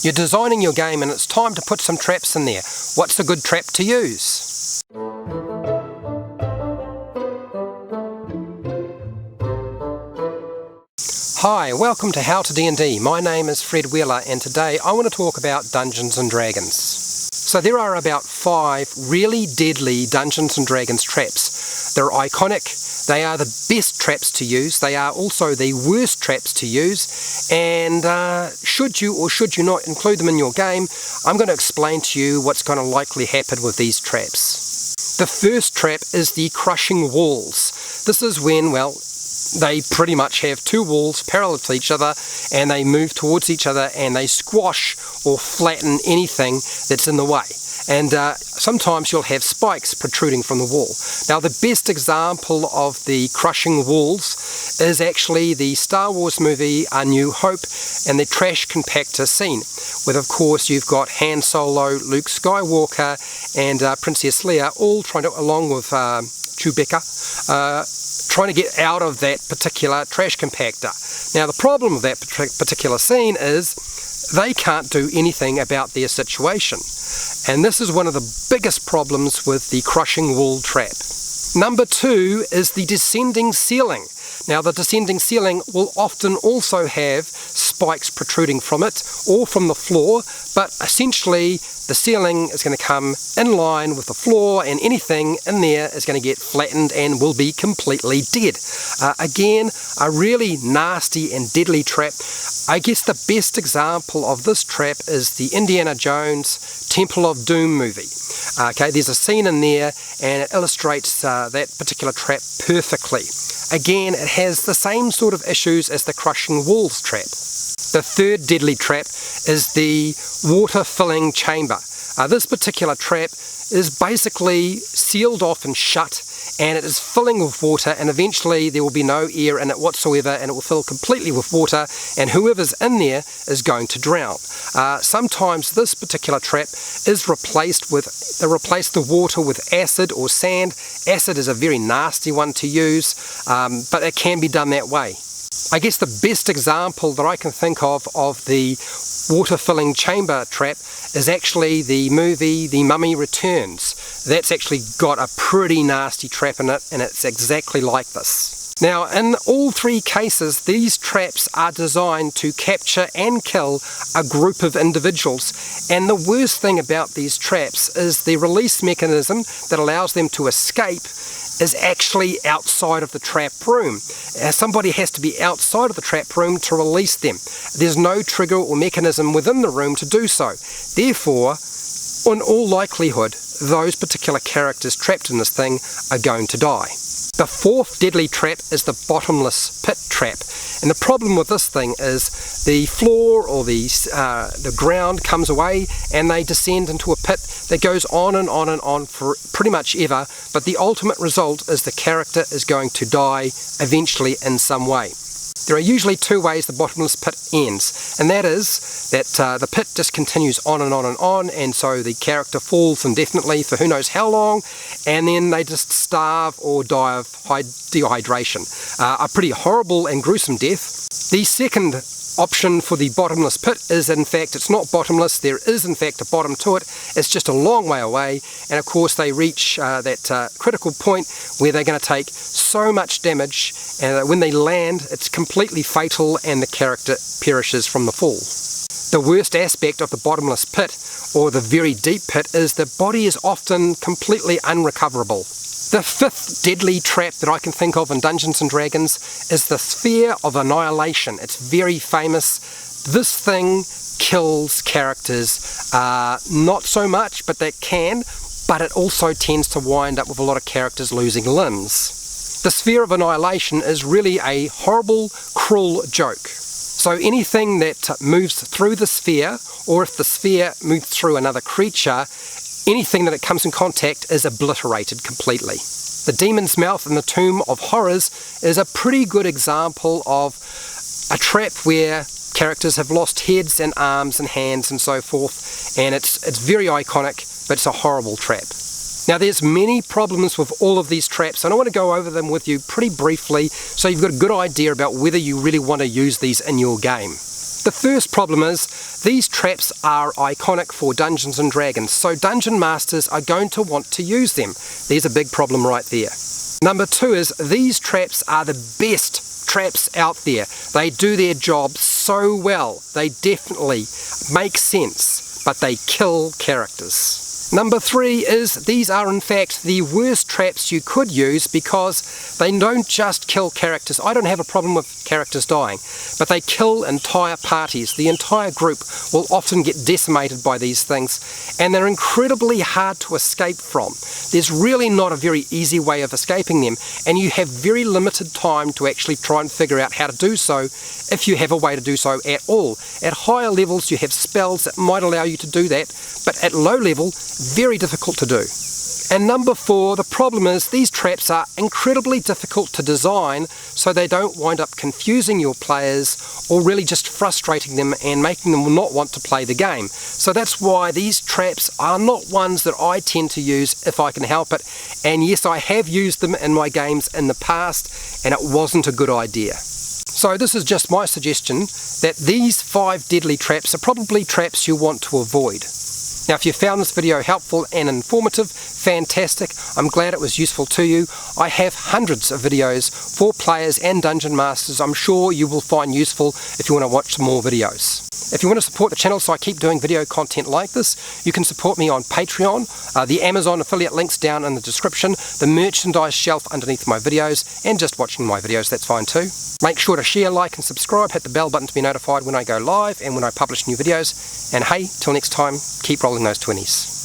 You're designing your game and it's time to put some traps in there. What's a good trap to use? Hi, welcome to How to D&D. My name is Fred Wheeler and today I want to talk about Dungeons & Dragons. So there are about 5 really deadly Dungeons & Dragons traps. They're iconic, they are the best traps to use, they are also the worst traps to use, and should you or should you not include them in your game, I'm going to explain to you what's going to likely happen with these traps. The first trap is the crushing walls. This is when, well, they pretty much have 2 walls parallel to each other and they move towards each other and they squash or flatten anything that's in the way. And sometimes you'll have spikes protruding from the wall. Now the best example of the crushing walls is actually the Star Wars movie A New Hope and the trash compactor scene, where of course you've got Han Solo, Luke Skywalker and Princess Leia all trying to, along with Chewbacca, trying to get out of that particular trash compactor. Now the problem with that particular scene is they can't do anything about their situation. And this is one of the biggest problems with the crushing wall trap. Number 2 is the descending ceiling. Now the descending ceiling will often also have spikes protruding from it or from the floor, but essentially the ceiling is going to come in line with the floor and anything in there is going to get flattened and will be completely dead. Again, a really nasty and deadly trap. I guess the best example of this trap is the Indiana Jones Temple of Doom movie. Okay, there's a scene in there and it illustrates that particular trap perfectly. Again, it has the same sort of issues as the crushing walls trap. The third deadly trap is the water filling chamber. This particular trap is basically sealed off and shut, and it is filling with water, and eventually there will be no air in it whatsoever and it will fill completely with water and whoever's in there is going to drown. Sometimes this particular trap is replaced with, they replace the water with acid or sand. Acid is a very nasty one to use, but it can be done that way. I guess the best example that I can think of the water filling chamber trap is actually the movie The Mummy Returns. That's actually got a pretty nasty trap in it and it's exactly like this. Now in all 3 cases these traps are designed to capture and kill a group of individuals, and the worst thing about these traps is the release mechanism that allows them to escape is actually outside of the trap room. Somebody has to be outside of the trap room to release them. There's no trigger or mechanism within the room to do so. Therefore, in all likelihood, those particular characters trapped in this thing are going to die. The 4th deadly trap is the bottomless pit trap. And the problem with this thing is the floor or the ground comes away and they descend into a pit that goes on and on and on for pretty much ever, but the ultimate result is the character is going to die eventually in some way. There are usually 2 ways the bottomless pit ends, and that is that the pit just continues on and on and on, and so the character falls indefinitely for who knows how long, and then they just starve or die of dehydration. A pretty horrible and gruesome death. The second option for the bottomless pit is, in fact, it's not bottomless, there is in fact a bottom to it, it's just a long way away, and of course they reach that critical point where they're going to take so much damage and when they land it's completely fatal and the character perishes from the fall. The worst aspect of the bottomless pit, or the very deep pit, is the body is often completely unrecoverable. The 5th deadly trap that I can think of in Dungeons & Dragons is the Sphere of Annihilation. It's very famous. This thing kills characters, not so much, but that can, but it also tends to wind up with a lot of characters losing limbs. The Sphere of Annihilation is really a horrible, cruel joke. So anything that moves through the sphere, or if the sphere moves through another creature, anything that it comes in contact is obliterated completely. The Demon's Mouth in the Tomb of Horrors is a pretty good example of a trap where characters have lost heads and arms and hands and so forth, and it's very iconic, but it's a horrible trap. Now there's many problems with all of these traps, and I want to go over them with you pretty briefly so you've got a good idea about whether you really want to use these in your game. The first problem is these traps are iconic for Dungeons and Dragons, so dungeon masters are going to want to use them. There's a big problem right there. Number 2 is these traps are the best traps out there. They do their job so well. They definitely make sense, but they kill characters. Number 3 is these are in fact the worst traps you could use because they don't just kill characters. I don't have a problem with characters dying, but they kill entire parties. The entire group will often get decimated by these things, and they're incredibly hard to escape from. There's really not a very easy way of escaping them, and you have very limited time to actually try and figure out how to do so, if you have a way to do so at all. At higher levels you have spells that might allow you to do that, but at low level, very difficult to do. And number 4, the problem is these traps are incredibly difficult to design so they don't wind up confusing your players or really just frustrating them and making them not want to play the game. So that's why these traps are not ones that I tend to use if I can help it. And yes, I have used them in my games in the past and it wasn't a good idea. So this is just my suggestion that these 5 deadly traps are probably traps you want to avoid. Now if you found this video helpful and informative, fantastic. I'm glad it was useful to you. I have hundreds of videos for players and dungeon masters I'm sure you will find useful if you want to watch some more videos. If you want to support the channel so I keep doing video content like this, you can support me on Patreon, the Amazon affiliate links down in the description, the merchandise shelf underneath my videos, and just watching my videos, that's fine too. Make sure to share, like and subscribe, hit the bell button to be notified when I go live and when I publish new videos. And hey, till next time, keep rolling those 20s.